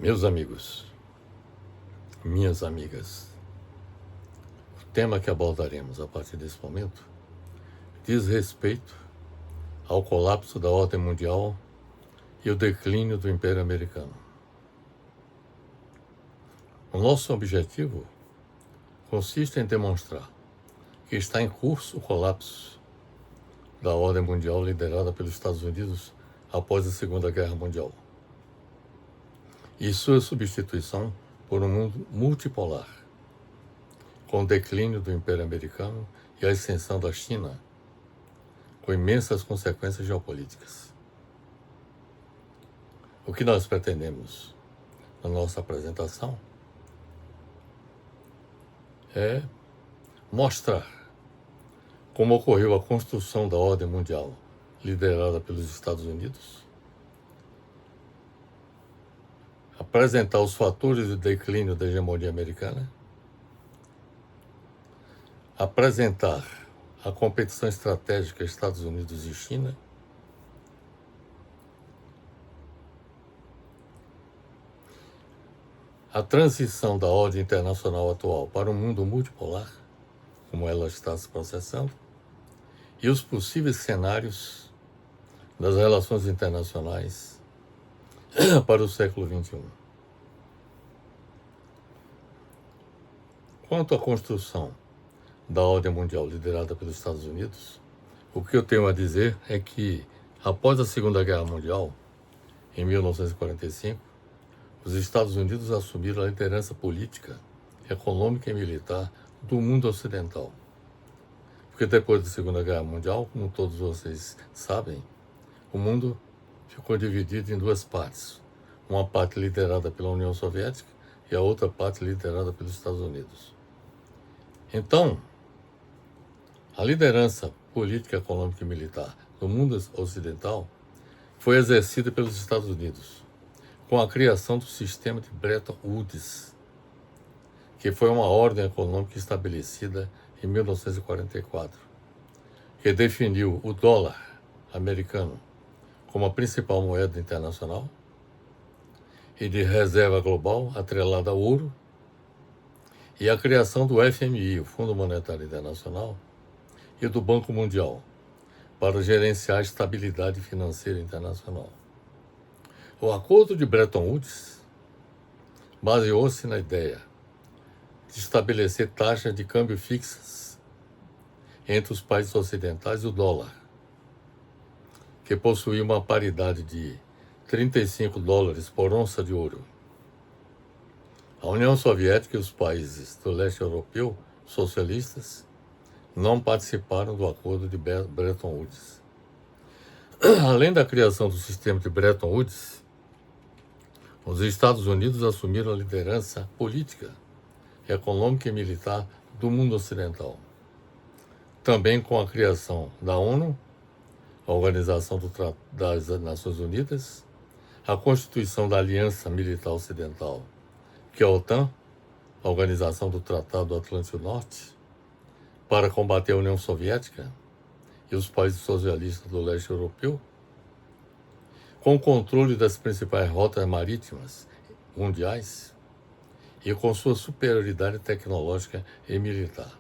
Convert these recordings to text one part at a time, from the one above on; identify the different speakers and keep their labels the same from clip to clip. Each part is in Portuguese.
Speaker 1: Meus amigos, minhas amigas, o tema que abordaremos a partir desse momento diz respeito ao colapso da ordem mundial e o declínio do Império Americano. O nosso objetivo consiste em demonstrar que está em curso o colapso da ordem mundial liderada pelos Estados Unidos após a Segunda Guerra Mundial e sua substituição por um mundo multipolar, com o declínio do Império Americano e a ascensão da China, com imensas consequências geopolíticas. O que nós pretendemos na nossa apresentação é mostrar como ocorreu a construção da ordem mundial liderada pelos Estados Unidos, apresentar os fatores de declínio da hegemonia americana, apresentar a competição estratégica Estados Unidos e China, a transição da ordem internacional atual para um mundo multipolar, como ela está se processando, e os possíveis cenários das relações internacionais para o século XXI. Quanto à construção da ordem mundial liderada pelos Estados Unidos, o que eu tenho a dizer é que, após a Segunda Guerra Mundial, em 1945, os Estados Unidos assumiram a liderança política, econômica e militar do mundo ocidental. Porque depois da Segunda Guerra Mundial, como todos vocês sabem, o mundo ficou dividido em duas partes. Uma parte liderada pela União Soviética e a outra parte liderada pelos Estados Unidos. Então, a liderança política, econômica e militar do mundo ocidental foi exercida pelos Estados Unidos, com a criação do sistema de Bretton Woods, que foi uma ordem econômica estabelecida em 1944, que definiu o dólar americano como a principal moeda internacional e de reserva global atrelada ao ouro, e a criação do FMI, o Fundo Monetário Internacional, e do Banco Mundial, para gerenciar a estabilidade financeira internacional. O Acordo de Bretton Woods baseou-se na ideia de estabelecer taxas de câmbio fixas entre os países ocidentais e o dólar, que possuía uma paridade de 35 dólares por onça de ouro. A União Soviética e os países do leste europeu socialistas não participaram do Acordo de Bretton Woods. Além da criação do sistema de Bretton Woods, os Estados Unidos assumiram a liderança política, econômica e militar do mundo ocidental. Também com a criação da ONU, a Organização das Nações Unidas, a Constituição da Aliança Militar Ocidental, que é a OTAN, a Organização do Tratado do Atlântico Norte, para combater a União Soviética e os países socialistas do leste europeu, com o controle das principais rotas marítimas mundiais e com sua superioridade tecnológica e militar.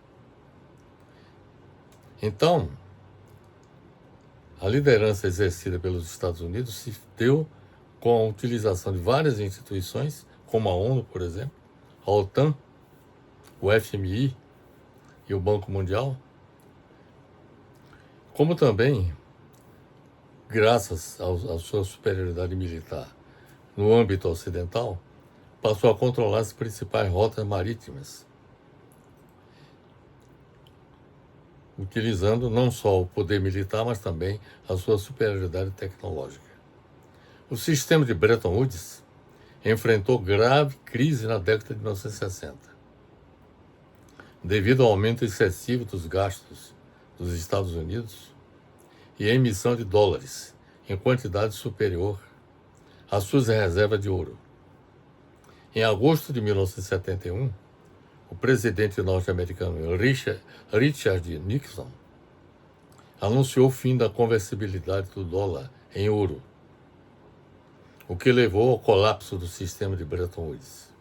Speaker 1: Então, a liderança exercida pelos Estados Unidos se deu com a utilização de várias instituições, como a ONU, por exemplo, a OTAN, o FMI e o Banco Mundial, como também, graças à sua superioridade militar no âmbito ocidental, passou a controlar as principais rotas marítimas, utilizando não só o poder militar, mas também a sua superioridade tecnológica. O sistema de Bretton Woods enfrentou grave crise na década de 1960, devido ao aumento excessivo dos gastos dos Estados Unidos e a emissão de dólares em quantidade superior às suas reservas de ouro. Em agosto de 1971, o presidente norte-americano Richard Nixon anunciou o fim da conversibilidade do dólar em ouro, o que levou ao colapso do sistema de Bretton Woods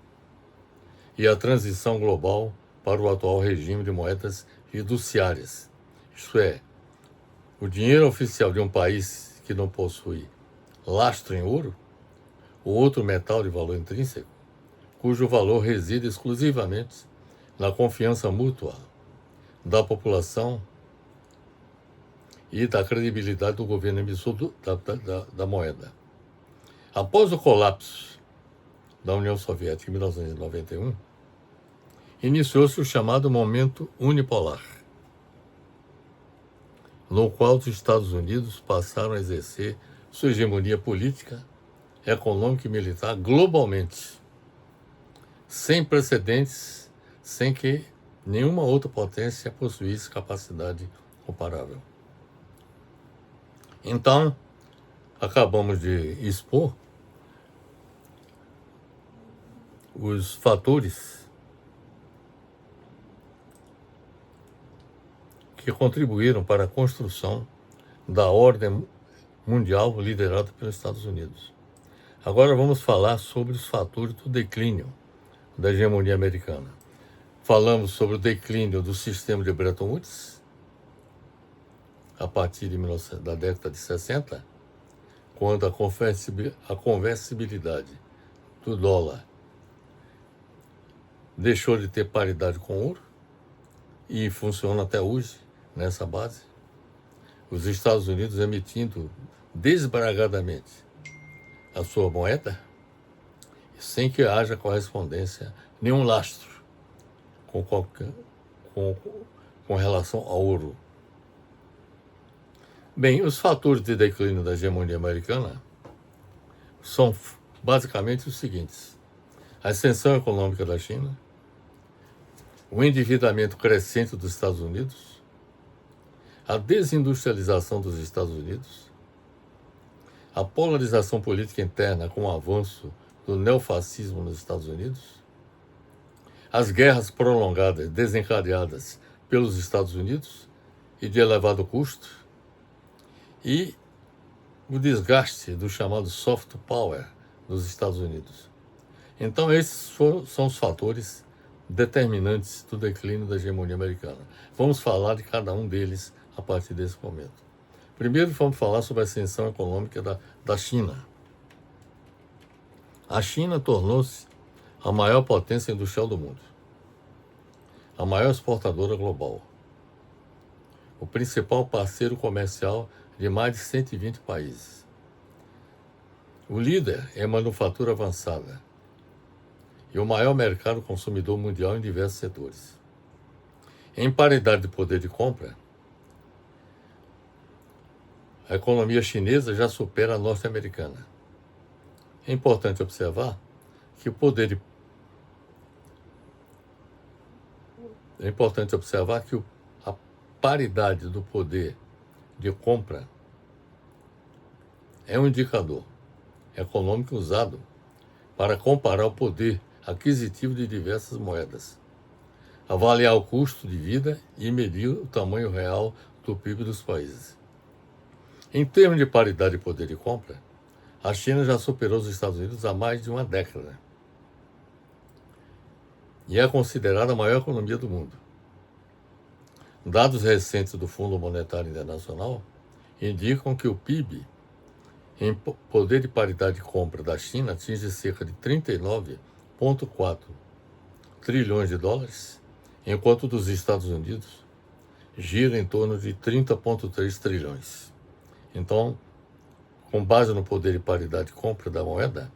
Speaker 1: e à transição global para o atual regime de moedas fiduciárias, isto é, o dinheiro oficial de um país que não possui lastro em ouro ou outro metal de valor intrínseco, cujo valor reside exclusivamente na confiança mútua da população e da credibilidade do governo emissor da moeda. Após o colapso da União Soviética em 1991, iniciou-se o chamado momento unipolar, no qual os Estados Unidos passaram a exercer sua hegemonia política, econômica e militar globalmente, sem precedentes, sem que nenhuma outra potência possuísse capacidade comparável. Então, acabamos de expor os fatores que contribuíram para a construção da ordem mundial liderada pelos Estados Unidos. Agora vamos falar sobre os fatores do declínio da hegemonia americana. Falamos sobre o declínio do sistema de Bretton Woods, a partir da década de 60, quando a conversibilidade do dólar deixou de ter paridade com o ouro e funciona até hoje nessa base. Os Estados Unidos emitindo desbragadamente a sua moeda sem que haja correspondência, nenhum lastro com relação ao ouro. Bem, os fatores de declínio da hegemonia americana são basicamente os seguintes: a ascensão econômica da China, o endividamento crescente dos Estados Unidos, a desindustrialização dos Estados Unidos, a polarização política interna com o avanço do neofascismo nos Estados Unidos, as guerras prolongadas desencadeadas pelos Estados Unidos e de elevado custo, e o desgaste do chamado soft power dos Estados Unidos. Então, esses são os fatores determinantes do declínio da hegemonia americana. Vamos falar de cada um deles a partir desse momento. Primeiro, vamos falar sobre a ascensão econômica da China. A China tornou-se a maior potência industrial do mundo, a maior exportadora global, o principal parceiro comercial de mais de 120 países, o líder em manufatura avançada e o maior mercado consumidor mundial em diversos setores. Em paridade de poder de compra, a economia chinesa já supera a norte-americana. É importante observar que a paridade do poder de compra é um indicador econômico usado para comparar o poder aquisitivo de diversas moedas, avaliar o custo de vida e medir o tamanho real do PIB dos países. Em termos de paridade de poder de compra, a China já superou os Estados Unidos há mais de uma década e é considerada a maior economia do mundo. Dados recentes do Fundo Monetário Internacional indicam que o PIB em poder de paridade de compra da China atinge cerca de 39,4 trilhões de dólares, enquanto o dos Estados Unidos gira em torno de 30,3 trilhões. Então, com base no poder de paridade de compra da moeda,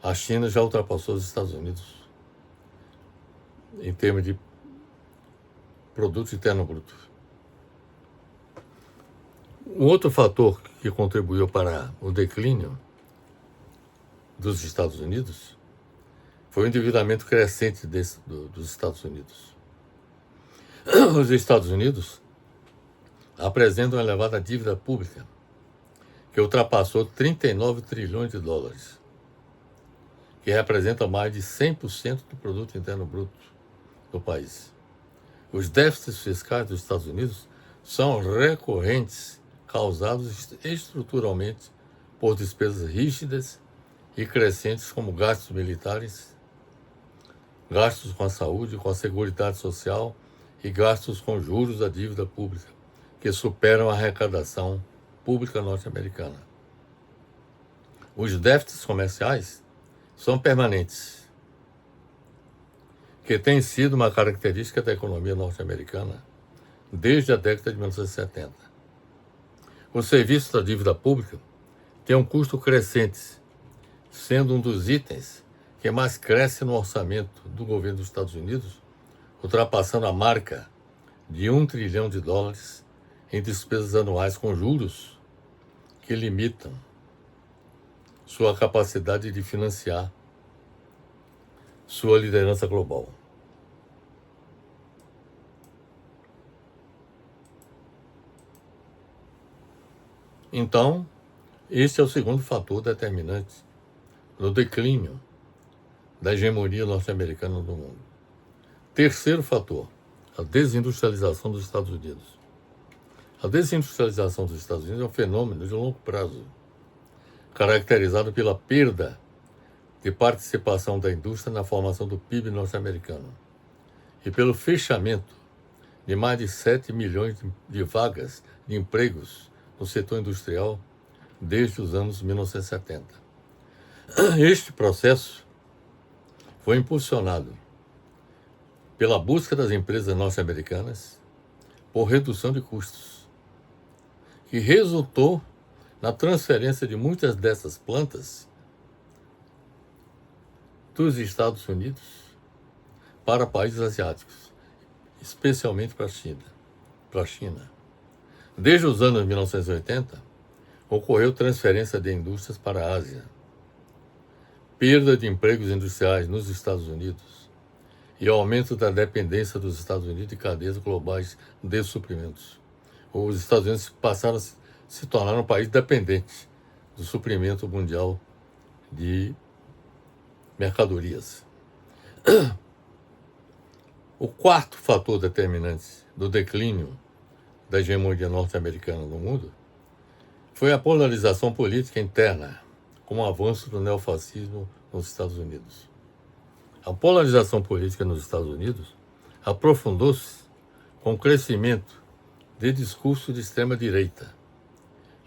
Speaker 1: a China já ultrapassou os Estados Unidos em termos de produto interno bruto. Um outro fator que contribuiu para o declínio dos Estados Unidos foi o endividamento crescente dos Estados Unidos. Os Estados Unidos apresentam uma elevada dívida pública, que ultrapassou 39 trilhões de dólares, que representa mais de 100% do produto interno bruto do país. Os déficits fiscais dos Estados Unidos são recorrentes, causados estruturalmente por despesas rígidas e crescentes como gastos militares, gastos com a saúde, com a seguridade social e gastos com juros da dívida pública, que superam a arrecadação pública norte-americana. Os déficits comerciais são permanentes, que tem sido uma característica da economia norte-americana desde a década de 1970. O serviço da dívida pública tem um custo crescente, sendo um dos itens que mais cresce no orçamento do governo dos Estados Unidos, ultrapassando a marca de $1 trilhão em despesas anuais com juros que limitam sua capacidade de financiar sua liderança global. Então, este é o segundo fator determinante no declínio da hegemonia norte-americana no mundo. Terceiro fator, a desindustrialização dos Estados Unidos. A desindustrialização dos Estados Unidos é um fenômeno de longo prazo, caracterizado pela perda de participação da indústria na formação do PIB norte-americano e pelo fechamento de mais de 7 milhões de vagas de empregos no setor industrial desde os anos 1970. Este processo foi impulsionado pela busca das empresas norte-americanas por redução de custos, que resultou na transferência de muitas dessas plantas dos Estados Unidos para países asiáticos, especialmente para a China. Desde os anos 1980, ocorreu transferência de indústrias para a Ásia, perda de empregos industriais nos Estados Unidos e aumento da dependência dos Estados Unidos de cadeias globais de suprimentos. Os Estados Unidos passaram a se tornar um país dependente do suprimento mundial de mercadorias. O quarto fator determinante do declínio da hegemonia norte-americana no mundo foi a polarização política interna, com o avanço do neofascismo nos Estados Unidos. A polarização política nos Estados Unidos aprofundou-se com o crescimento de discurso de extrema-direita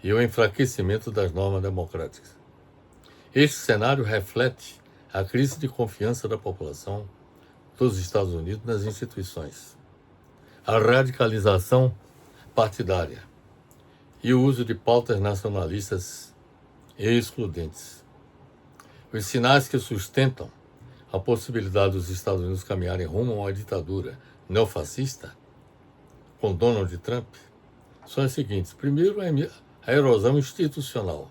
Speaker 1: e o enfraquecimento das normas democráticas. Este cenário reflete a crise de confiança da população dos Estados Unidos nas instituições, a radicalização partidária e o uso de pautas nacionalistas e excludentes. Os sinais que sustentam a possibilidade dos Estados Unidos caminharem rumo a uma ditadura neofascista com Donald Trump são os seguintes. Primeiro, a erosão institucional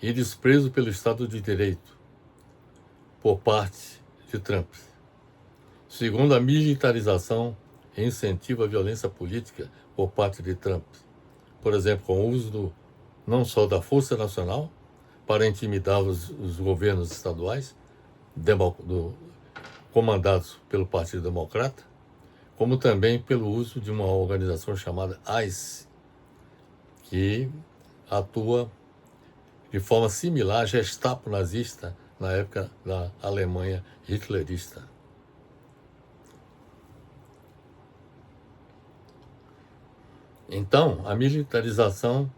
Speaker 1: e desprezo pelo Estado de Direito por parte de Trump. Segundo, a militarização e incentivo à violência política por parte de Trump. Por exemplo, com o uso não só da Força Nacional para intimidar os governos estaduais comandados pelo Partido Democrata, como também pelo uso de uma organização chamada ICE, que atua de forma similar à Gestapo nazista na época da Alemanha hitlerista. Então, a militarização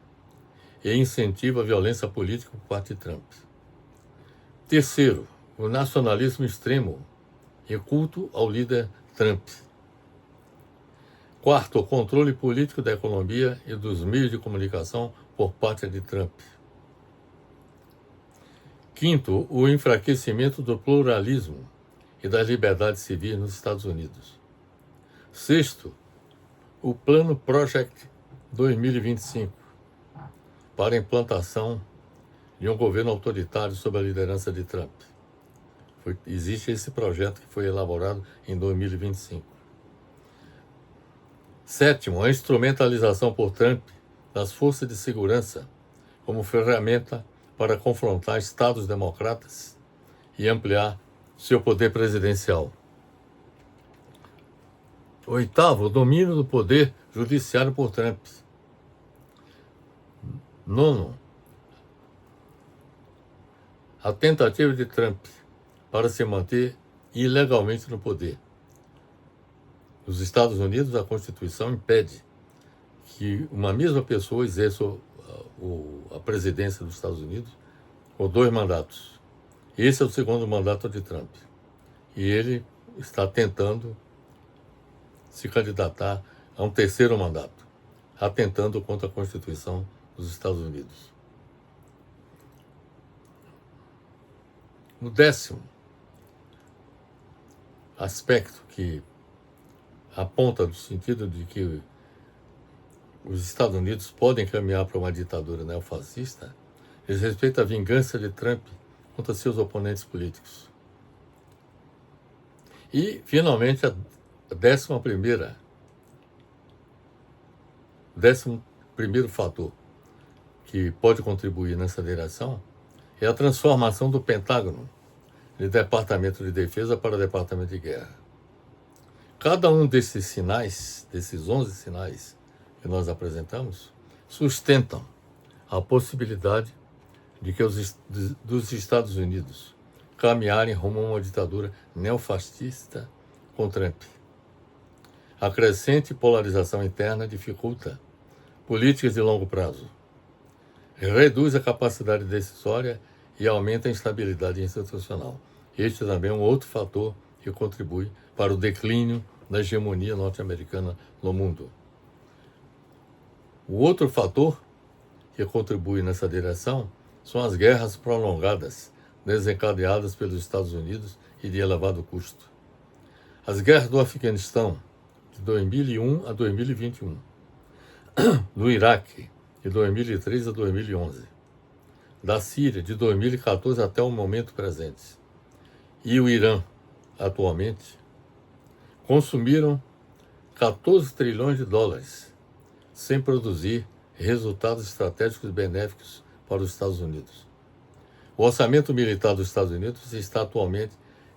Speaker 1: e incentivo à violência política por parte de Trump. Terceiro, o nacionalismo extremo e culto ao líder Trump. Quarto, o controle político da economia e dos meios de comunicação por parte de Trump. Quinto, o enfraquecimento do pluralismo e das liberdades civis nos Estados Unidos. Sexto, o Plano Project 2025 para a implantação de um governo autoritário sob a liderança de Trump. Existe esse projeto que foi elaborado em 2025. Sétimo, a instrumentalização por Trump das forças de segurança como ferramenta para confrontar estados democratas e ampliar seu poder presidencial. Oitavo, o domínio do poder judiciário por Trump. Nono, a tentativa de Trump para se manter ilegalmente no poder. Nos Estados Unidos, a Constituição impede que uma mesma pessoa exerça a presidência dos Estados Unidos por 2 mandatos. Esse é o segundo mandato de Trump. E ele está tentando se candidatar a um terceiro mandato, atentando contra a Constituição dos Estados Unidos. O 10º aspecto que aponta no sentido de que os Estados Unidos podem caminhar para uma ditadura neofascista diz respeito à vingança de Trump contra seus oponentes políticos. E, finalmente, a 11º fator que pode contribuir nessa direção é a transformação do Pentágono de Departamento de Defesa para Departamento de Guerra. Cada um desses sinais, desses 11 sinais que nós apresentamos, sustentam a possibilidade de que dos Estados Unidos caminharem rumo a uma ditadura neofascista com Trump. A crescente polarização interna dificulta políticas de longo prazo, reduz a capacidade decisória e aumenta a instabilidade institucional. Este também é um outro fator que contribui para o declínio da hegemonia norte-americana no mundo. O outro fator que contribui nessa direção são as guerras prolongadas desencadeadas pelos Estados Unidos e de elevado custo. As guerras do Afeganistão, de 2001 a 2021, do Iraque, de 2003 a 2011, da Síria, de 2014 até o momento presente, e o Irã, atualmente, consumiram 14 trilhões de dólares sem produzir resultados estratégicos benéficos para os Estados Unidos. O orçamento militar dos Estados Unidos está atualmente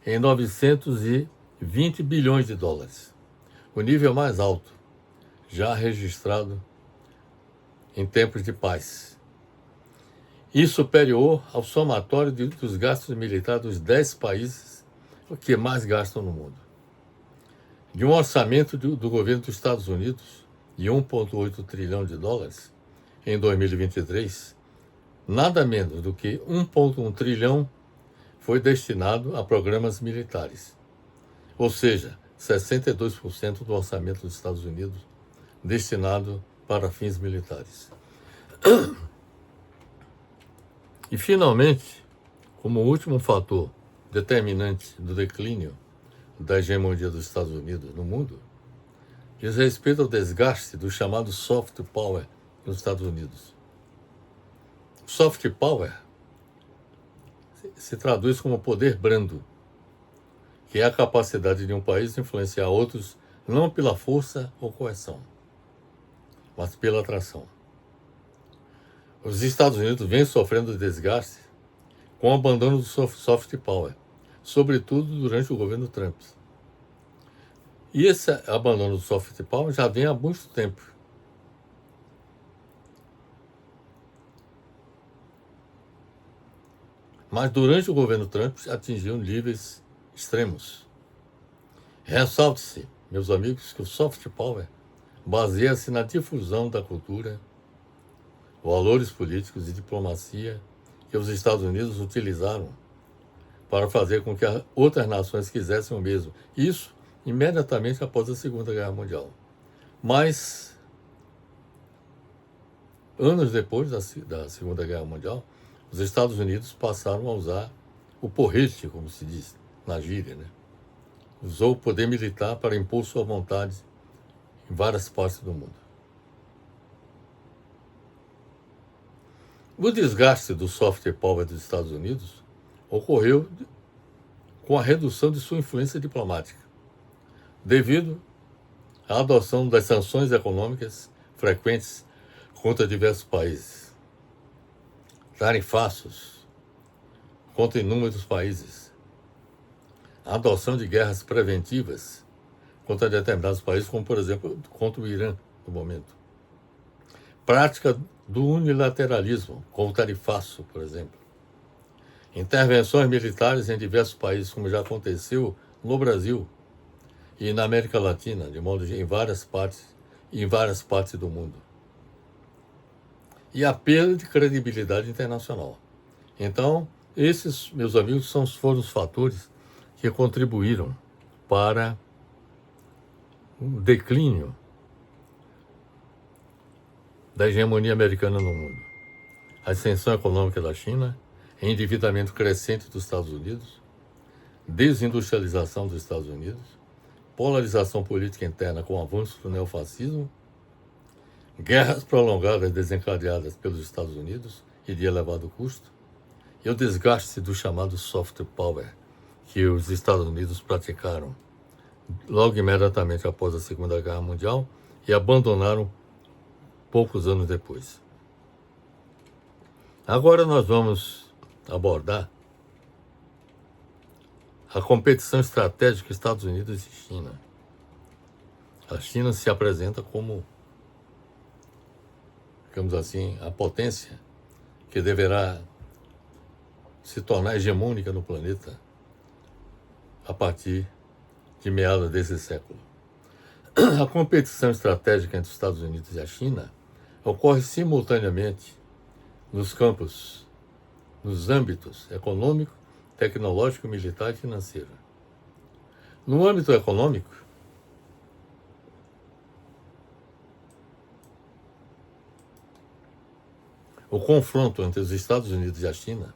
Speaker 1: em 920 bilhões de dólares, o nível mais alto já registrado em tempos de paz, e superior ao somatório dos gastos militares dos 10 países que mais gastam no mundo. De um orçamento do governo dos Estados Unidos de 1,8 trilhão de dólares em 2023, nada menos do que 1,1 trilhão foi destinado a programas militares, ou seja, 62% do orçamento dos Estados Unidos destinado para fins militares. E, finalmente, como último fator determinante do declínio da hegemonia dos Estados Unidos no mundo, diz respeito ao desgaste do chamado soft power nos Estados Unidos. Soft power se traduz como poder brando, que é a capacidade de um país influenciar outros não pela força ou coerção, mas pela atração. Os Estados Unidos vêm sofrendo desgaste com o abandono do soft power, sobretudo durante o governo Trump. E esse abandono do soft power já vem há muito tempo. Mas durante o governo Trump atingiu níveis extremos. Ressalte-se, meus amigos, que o soft power baseia-se na difusão da cultura, valores políticos e diplomacia que os Estados Unidos utilizaram para fazer com que outras nações quisessem o mesmo. Isso imediatamente após a Segunda Guerra Mundial. Mas, anos depois da Segunda Guerra Mundial, os Estados Unidos passaram a usar o porrete, como se diz na gíria, né? Usou o poder militar para impor sua vontade em várias partes do mundo. O desgaste do soft power dos Estados Unidos ocorreu com a redução de sua influência diplomática, devido à adoção das sanções econômicas frequentes contra diversos países, tarifaços contra inúmeros países, a adoção de guerras preventivas contra determinados países, como, por exemplo, contra o Irã, no momento. Prática do unilateralismo, como o tarifaço, por exemplo. intervenções militares em diversos países, como já aconteceu no Brasil e na América Latina, de modo em várias partes do mundo. E a perda de credibilidade internacional. Então, esses, meus amigos, foram os fatores que contribuíram para o declínio da hegemonia americana no mundo. A ascensão econômica da China, endividamento crescente dos Estados Unidos, desindustrialização dos Estados Unidos, polarização política interna com o avanço do neofascismo, guerras prolongadas desencadeadas pelos Estados Unidos e de elevado custo, e o desgaste do chamado soft power que os Estados Unidos praticaram logo imediatamente após a Segunda Guerra Mundial e abandonaram poucos anos depois. Agora nós vamos abordar a competição estratégica Estados Unidos e China. A China se apresenta como, digamos assim, a potência que deverá se tornar hegemônica no planeta a partir de meados desse século. A competição estratégica entre os Estados Unidos e a China ocorre simultaneamente nos âmbitos econômico, tecnológico, militar e financeiro. No âmbito econômico, o confronto entre os Estados Unidos e a China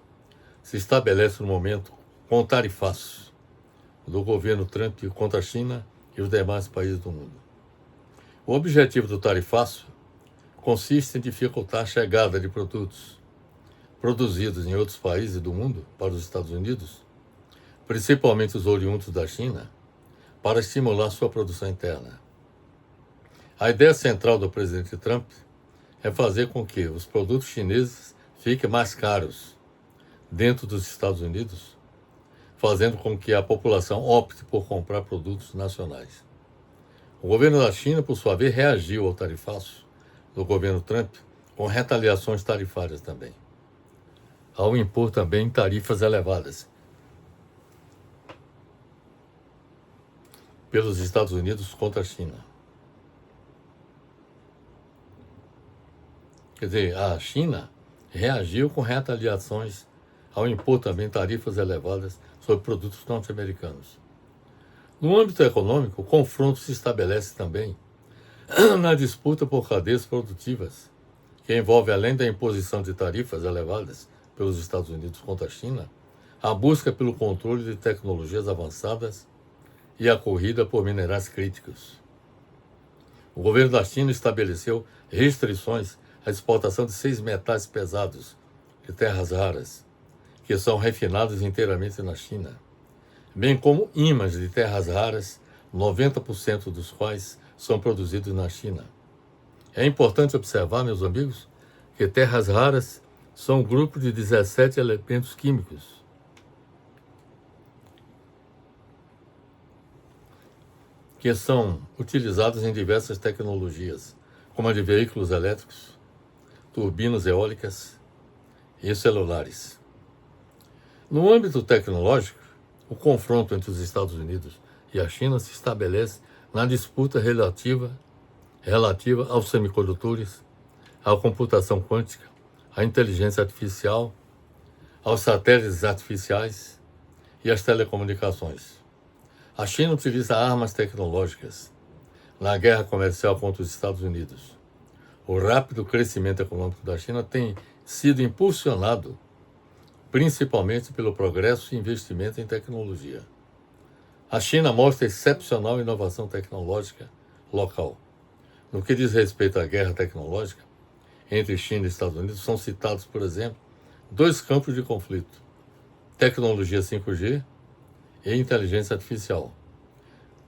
Speaker 1: se estabelece no momento com o tarifaço do governo Trump contra a China e os demais países do mundo. O objetivo do tarifaço consiste em dificultar a chegada de produtos produzidos em outros países do mundo para os Estados Unidos, principalmente os oriundos da China, para estimular sua produção interna. A ideia central do presidente Trump é fazer com que os produtos chineses fiquem mais caros dentro dos Estados Unidos, fazendo com que a população opte por comprar produtos nacionais. O governo da China, por sua vez, reagiu ao tarifaço do governo Trump com retaliações tarifárias também, ao impor também tarifas elevadas pelos Estados Unidos contra a China. Quer dizer, a China reagiu com retaliações ao impor também tarifas elevadas sobre produtos norte-americanos. No âmbito econômico, o confronto se estabelece também na disputa por cadeias produtivas, que envolve, além da imposição de tarifas elevadas pelos Estados Unidos contra a China, a busca pelo controle de tecnologias avançadas e a corrida por minerais críticos. O governo da China estabeleceu restrições à exportação de 6 metais pesados de terras raras, que são refinados inteiramente na China, bem como ímãs de terras raras, 90% dos quais são produzidos na China. É importante observar, meus amigos, que terras raras são um grupo de 17 elementos químicos que são utilizados em diversas tecnologias, como a de veículos elétricos, turbinas eólicas e celulares. No âmbito tecnológico, o confronto entre os Estados Unidos e a China se estabelece na disputa relativa aos semicondutores, à computação quântica, à inteligência artificial, aos satélites artificiais e às telecomunicações. A China utiliza armas tecnológicas na guerra comercial contra os Estados Unidos. O rápido crescimento econômico da China tem sido impulsionado principalmente pelo progresso e investimento em tecnologia. A China mostra excepcional inovação tecnológica local. No que diz respeito à guerra tecnológica entre China e Estados Unidos, são citados, por exemplo, 2 campos de conflito: tecnologia 5G e inteligência artificial.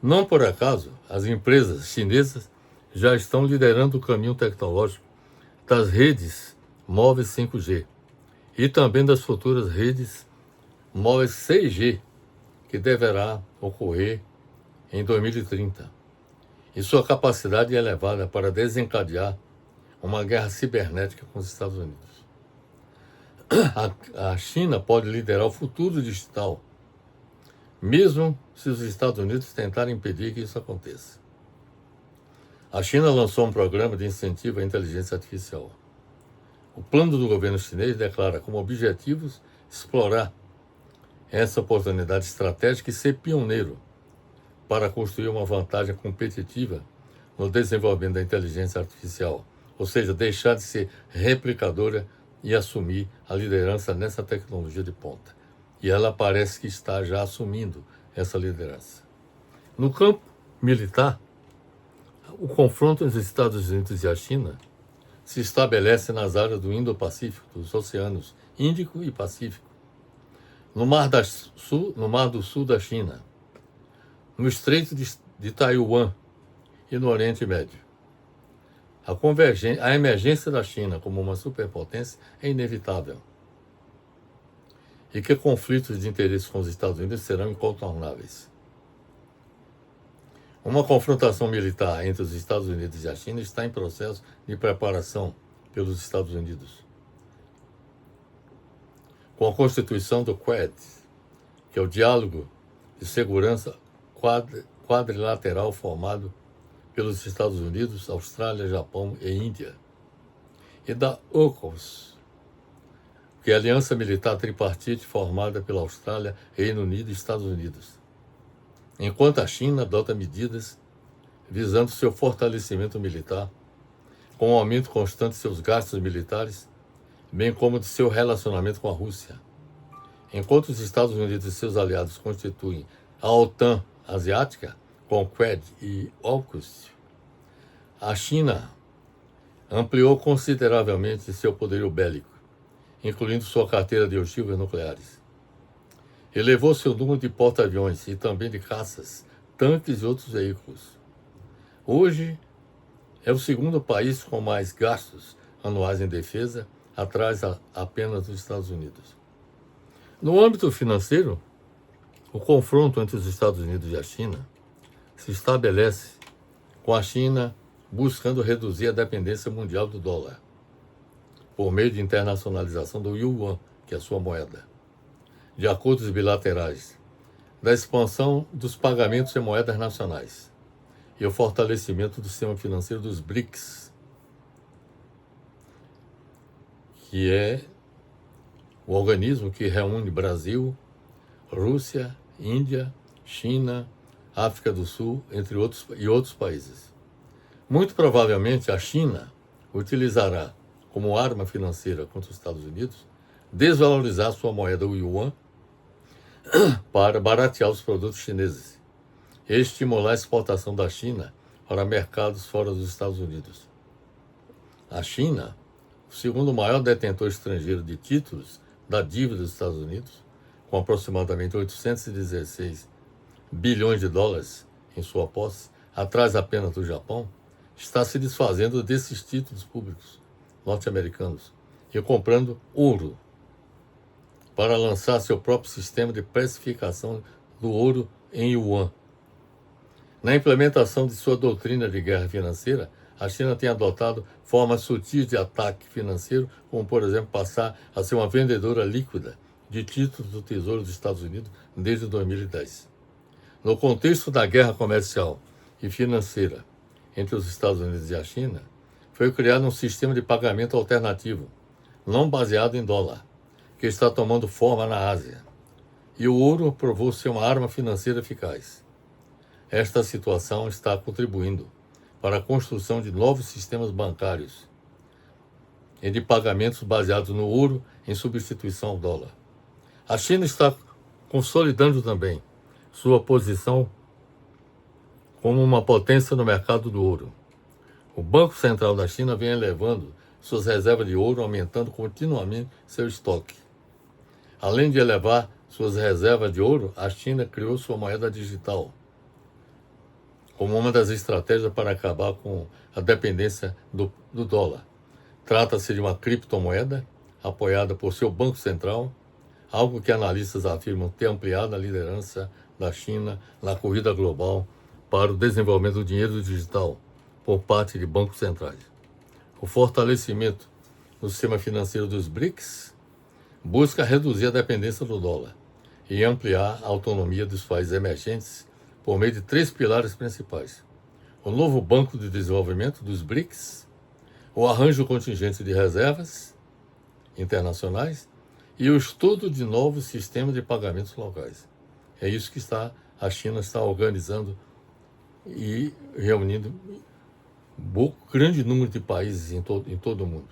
Speaker 1: Não por acaso, as empresas chinesas já estão liderando o caminho tecnológico das redes móveis 5G e também das futuras redes móveis 6G, que deverá ocorrer em 2030. E sua capacidade é elevada para desencadear uma guerra cibernética com os Estados Unidos. A China pode liderar o futuro digital, mesmo se os Estados Unidos tentarem impedir que isso aconteça. A China lançou um programa de incentivo à inteligência artificial. O plano do governo chinês declara como objetivos explorar essa oportunidade estratégica e ser pioneiro para construir uma vantagem competitiva no desenvolvimento da inteligência artificial, ou seja, deixar de ser replicadora e assumir a liderança nessa tecnologia de ponta. E ela parece que está já assumindo essa liderança. No campo militar, o confronto entre os Estados Unidos e a China se estabelece nas áreas do Indo-Pacífico, dos oceanos Índico e Pacífico, no Mar do Sul da China, no Estreito de Taiwan e no Oriente Médio. A emergência da China como uma superpotência é inevitável e que conflitos de interesse com os Estados Unidos serão incontornáveis. Uma confrontação militar entre os Estados Unidos e a China está em processo de preparação pelos Estados Unidos, com a constituição do Quad, que é o Diálogo de Segurança Quadrilateral formado pelos Estados Unidos, Austrália, Japão e Índia, e da AUKUS, que é a Aliança Militar Tripartite formada pela Austrália, Reino Unido e Estados Unidos, enquanto a China adota medidas visando seu fortalecimento militar, com o aumento constante de seus gastos militares, bem como de seu relacionamento com a Rússia. Enquanto os Estados Unidos e seus aliados constituem a OTAN asiática, com Quad e AUKUS, a China ampliou consideravelmente seu poderio bélico, incluindo sua carteira de ogivas nucleares. Elevou seu número de porta-aviões e também de caças, tanques e outros veículos. Hoje, é o segundo país com mais gastos anuais em defesa, atrás apenas dos Estados Unidos. No âmbito financeiro, o confronto entre os Estados Unidos e a China se estabelece com a China buscando reduzir a dependência mundial do dólar, por meio de internacionalização do yuan, que é a sua moeda, de acordos bilaterais, da expansão dos pagamentos em moedas nacionais e o fortalecimento do sistema financeiro dos BRICS, que é o organismo que reúne Brasil, Rússia, Índia, China, África do Sul, entre outros países. Muito provavelmente a China utilizará como arma financeira contra os Estados Unidos desvalorizar sua moeda, o yuan, para baratear os produtos chineses e estimular a exportação da China para mercados fora dos Estados Unidos. A China, o segundo maior detentor estrangeiro de títulos da dívida dos Estados Unidos, com aproximadamente 816 bilhões de dólares em sua posse, atrás apenas do Japão, está se desfazendo desses títulos públicos norte-americanos e comprando ouro para lançar seu próprio sistema de precificação do ouro em yuan. Na implementação de sua doutrina de guerra financeira, a China tem adotado formas sutis de ataque financeiro, como, por exemplo, passar a ser uma vendedora líquida de títulos do Tesouro dos Estados Unidos desde 2010. No contexto da guerra comercial e financeira entre os Estados Unidos e a China, foi criado um sistema de pagamento alternativo, não baseado em dólar, que está tomando forma na Ásia, e o ouro provou ser uma arma financeira eficaz. Esta situação está contribuindo para a construção de novos sistemas bancários e de pagamentos baseados no ouro em substituição ao dólar. A China está consolidando também sua posição como uma potência no mercado do ouro. O Banco Central da China vem elevando suas reservas de ouro, aumentando continuamente seu estoque. Além de elevar suas reservas de ouro, a China criou sua moeda digital como uma das estratégias para acabar com a dependência do dólar. Trata-se de uma criptomoeda apoiada por seu Banco Central, algo que analistas afirmam ter ampliado a liderança da China na corrida global para o desenvolvimento do dinheiro digital por parte de bancos centrais. O fortalecimento do sistema financeiro dos BRICS busca reduzir a dependência do dólar e ampliar a autonomia dos países emergentes por meio de 3 pilares principais: o novo Banco de Desenvolvimento dos BRICS, o arranjo contingente de reservas internacionais e o estudo de novos sistemas de pagamentos locais. É isso que a China está organizando e reunindo um grande número de países em todo o mundo.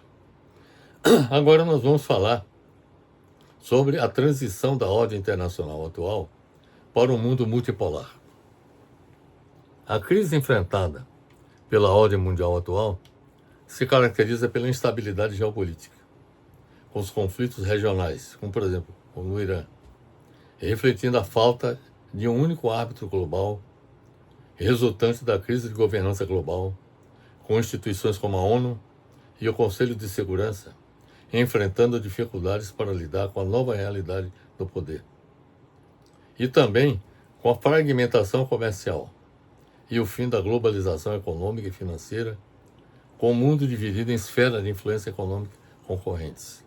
Speaker 1: Agora nós vamos falar sobre a transição da ordem internacional atual para um mundo multipolar. A crise enfrentada pela ordem mundial atual se caracteriza pela instabilidade geopolítica, com os conflitos regionais, como por exemplo no Irã, refletindo a falta de um único árbitro global, resultante da crise de governança global, com instituições como a ONU e o Conselho de Segurança enfrentando dificuldades para lidar com a nova realidade do poder. E também com a fragmentação comercial e o fim da globalização econômica e financeira, com o mundo dividido em esferas de influência econômica concorrentes.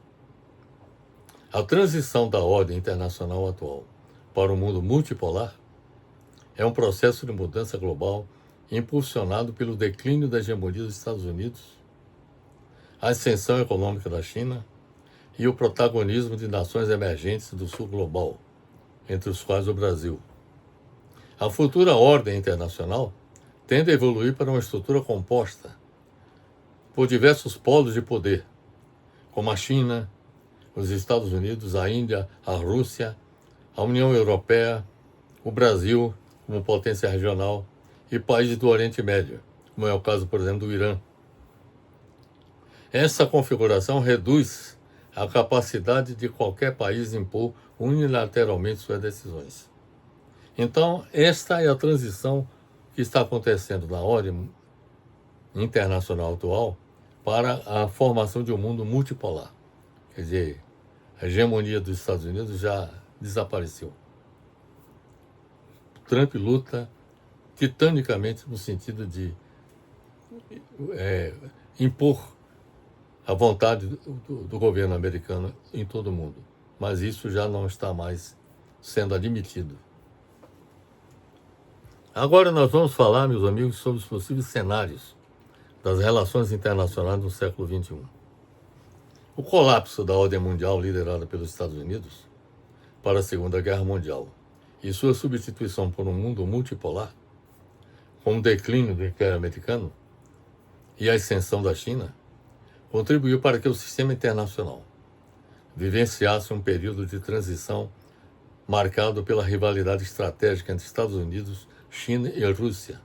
Speaker 1: A transição da ordem internacional atual para o mundo multipolar é um processo de mudança global impulsionado pelo declínio da hegemonia dos Estados Unidos, a ascensão econômica da China e o protagonismo de nações emergentes do sul global, entre os quais o Brasil. A futura ordem internacional tende a evoluir para uma estrutura composta por diversos polos de poder, como a China, os Estados Unidos, a Índia, a Rússia, a União Europeia, o Brasil como potência regional e países do Oriente Médio, como é o caso, por exemplo, do Irã. Essa configuração reduz a capacidade de qualquer país impor unilateralmente suas decisões. Então, esta é a transição que está acontecendo na ordem internacional atual para a formação de um mundo multipolar. Quer dizer, a hegemonia dos Estados Unidos já desapareceu. Trump luta titanicamente no sentido de impor a vontade do governo americano em todo o mundo. Mas isso já não está mais sendo admitido. Agora nós vamos falar, meus amigos, sobre os possíveis cenários das relações internacionais no século XXI. O colapso da ordem mundial liderada pelos Estados Unidos para a Segunda Guerra Mundial e sua substituição por um mundo multipolar, com o declínio do Império Americano e a ascensão da China, contribuiu para que o sistema internacional vivenciasse um período de transição marcado pela rivalidade estratégica entre Estados Unidos, China e Rússia,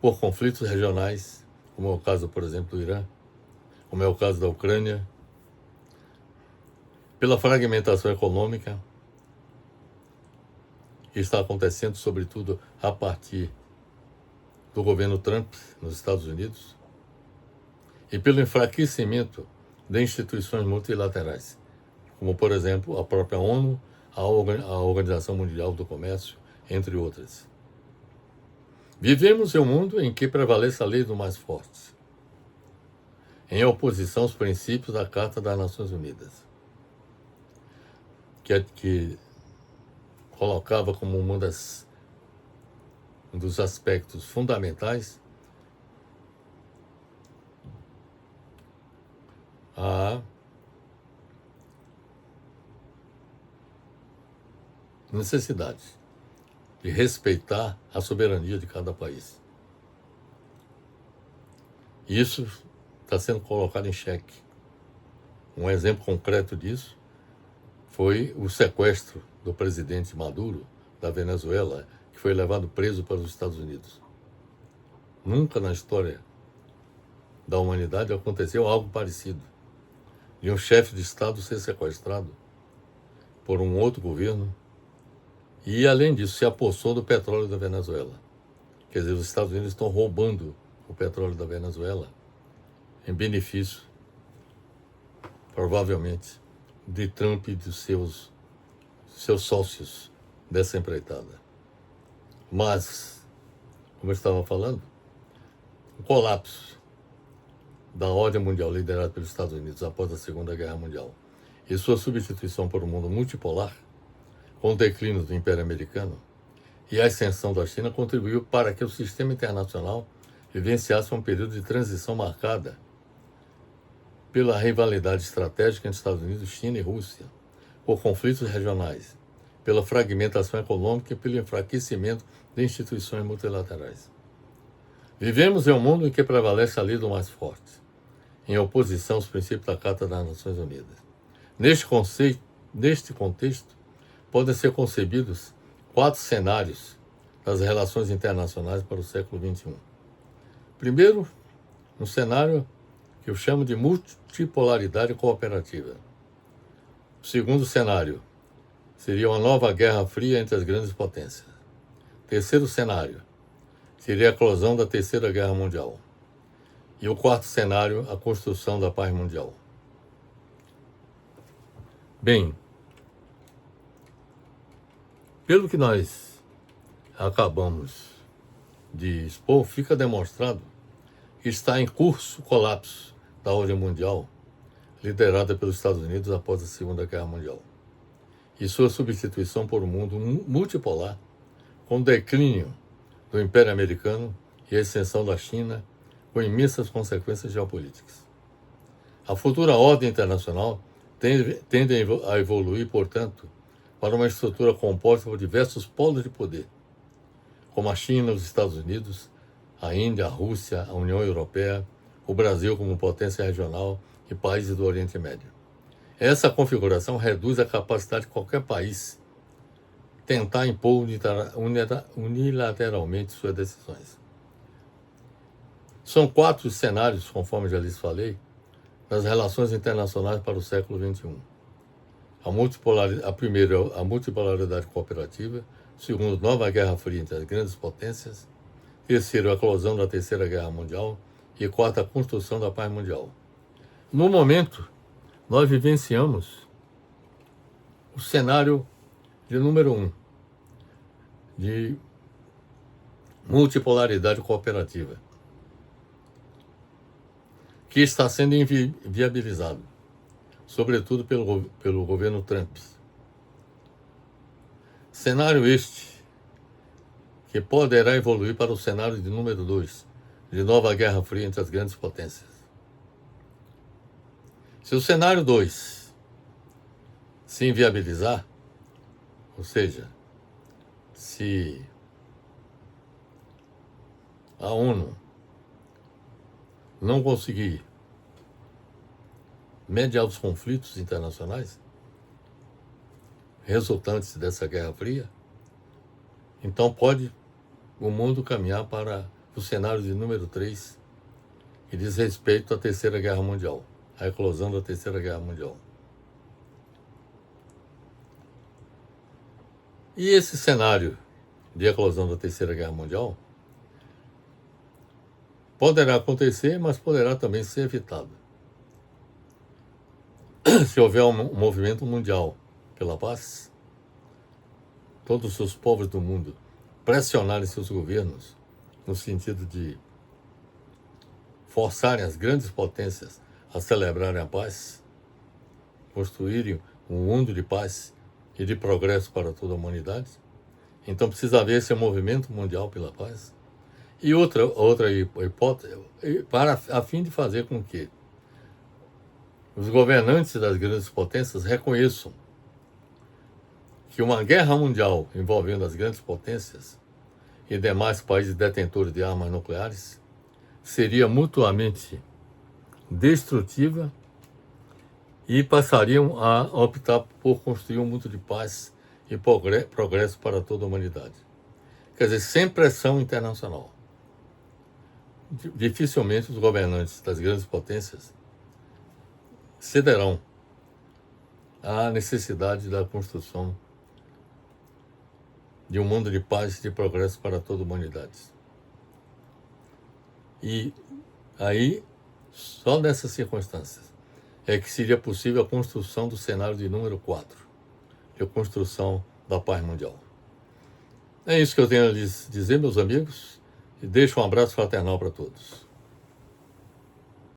Speaker 1: por conflitos regionais, como é o caso, por exemplo, do Irã, como é o caso da Ucrânia, pela fragmentação econômica, que está acontecendo, sobretudo, a partir do governo Trump nos Estados Unidos, e pelo enfraquecimento de instituições multilaterais, como, por exemplo, a própria ONU, a Organização Mundial do Comércio, entre outras. Vivemos em um mundo em que prevalece a lei do mais forte, em oposição aos princípios da Carta das Nações Unidas, que colocava como um dos aspectos fundamentais a necessidade de respeitar a soberania de cada país. Isso está sendo colocado em xeque. Um exemplo concreto disso foi o sequestro do presidente Maduro da Venezuela, que foi levado preso para os Estados Unidos. Nunca na história da humanidade aconteceu algo parecido, de um chefe de Estado ser sequestrado por um outro governo e, além disso, se apossou do petróleo da Venezuela. Quer dizer, os Estados Unidos estão roubando o petróleo da Venezuela em benefício, provavelmente, de Trump e dos seus sócios dessa empreitada. Mas, como eu estava falando, o colapso da ordem mundial liderada pelos Estados Unidos após a Segunda Guerra Mundial e sua substituição por um mundo multipolar, com o declínio do Império Americano e a ascensão da China, contribuiu para que o sistema internacional vivenciasse um período de transição marcada pela rivalidade estratégica entre Estados Unidos, China e Rússia, por conflitos regionais, pela fragmentação econômica e pelo enfraquecimento de instituições multilaterais. Vivemos em um mundo em que prevalece a lei do mais forte, em oposição aos princípios da Carta das Nações Unidas. Neste contexto, podem ser concebidos 4 cenários das relações internacionais para o século XXI. Primeiro, um cenário que eu chamo de multipolaridade cooperativa. O segundo cenário seria uma nova guerra fria entre as grandes potências. Terceiro cenário seria a eclosão da Terceira Guerra Mundial. E o quarto cenário, a construção da paz mundial. Bem, pelo que nós acabamos de expor, fica demonstrado que está em curso o colapso da ordem mundial, liderada pelos Estados Unidos após a Segunda Guerra Mundial, e sua substituição por um mundo multipolar, com o declínio do Império Americano e a ascensão da China, com imensas consequências geopolíticas. A futura ordem internacional tende a evoluir, portanto, para uma estrutura composta por diversos polos de poder, como a China, os Estados Unidos, a Índia, a Rússia, a União Europeia, o Brasil como potência regional e países do Oriente Médio. Essa configuração reduz a capacidade de qualquer país tentar impor unilateralmente suas decisões. São 4 cenários, conforme já lhes falei, das relações internacionais para o século XXI. A primeira, a multipolaridade cooperativa. Segundo, nova guerra fria entre as grandes potências. Terceiro, a eclosão da Terceira Guerra Mundial. E quarto, a construção da paz mundial. No momento, nós vivenciamos o cenário de número 1, de multipolaridade cooperativa, que está sendo inviabilizado, sobretudo pelo governo Trump. Cenário este que poderá evoluir para o cenário de número 2, de nova guerra fria entre as grandes potências. Se o cenário 2 se inviabilizar, ou seja, se a ONU não conseguir mediar os conflitos internacionais resultantes dessa Guerra Fria, então pode o mundo caminhar para o cenário de número 3, que diz respeito à Terceira Guerra Mundial, a eclosão da Terceira Guerra Mundial. E esse cenário de eclosão da Terceira Guerra Mundial poderá acontecer, mas poderá também ser evitado. Se houver um movimento mundial pela paz, todos os povos do mundo pressionarem seus governos no sentido de forçarem as grandes potências a celebrarem a paz, construírem um mundo de paz e de progresso para toda a humanidade. Então precisa haver esse movimento mundial pela paz. E outra hipótese, a fim de fazer com que os governantes das grandes potências reconheçam que uma guerra mundial envolvendo as grandes potências e demais países detentores de armas nucleares seria mutuamente destrutiva e passariam a optar por construir um mundo de paz e progresso para toda a humanidade. Quer dizer, sem pressão internacional. Dificilmente os governantes das grandes potências cederão à necessidade da construção de um mundo de paz e de progresso para toda a humanidade. E aí, só nessas circunstâncias, é que seria possível a construção do cenário de número 4, que é a construção da paz mundial. É isso que eu tenho a lhes dizer, meus amigos, e deixo um abraço fraternal para todos.